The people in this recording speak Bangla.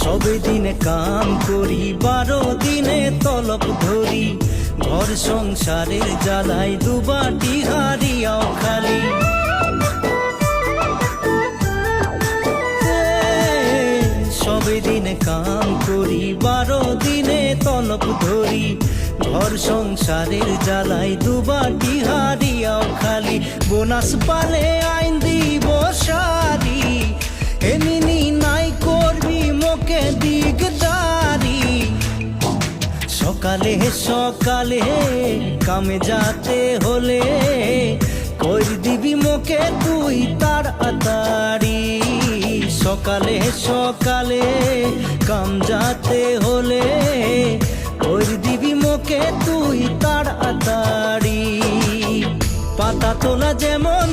সবে দিনে কাম করি, 12 দিনে তলব ধরি। ঘর সংসারের জ্বালাই দুবাটি হারিয়াও খালি। সবে দিনে কাম করি, 12 দিনে তলব ধরি। ঘর সংসারের জ্বালাই দুবাটি হারিয়াও খালি। বোনাস পালে আইন দিব সারি, এমনি নাই করবি মোকে দিগদারি। সকালে সকালে কামে যাতে হলে কই দিবি মোকে তুই তাড়াতাড়ি। সকালে সকালে কাম যাতে হলে কই দিবি মোকে তুই তাড়াতাড়ি। পাতা তোলা যেমন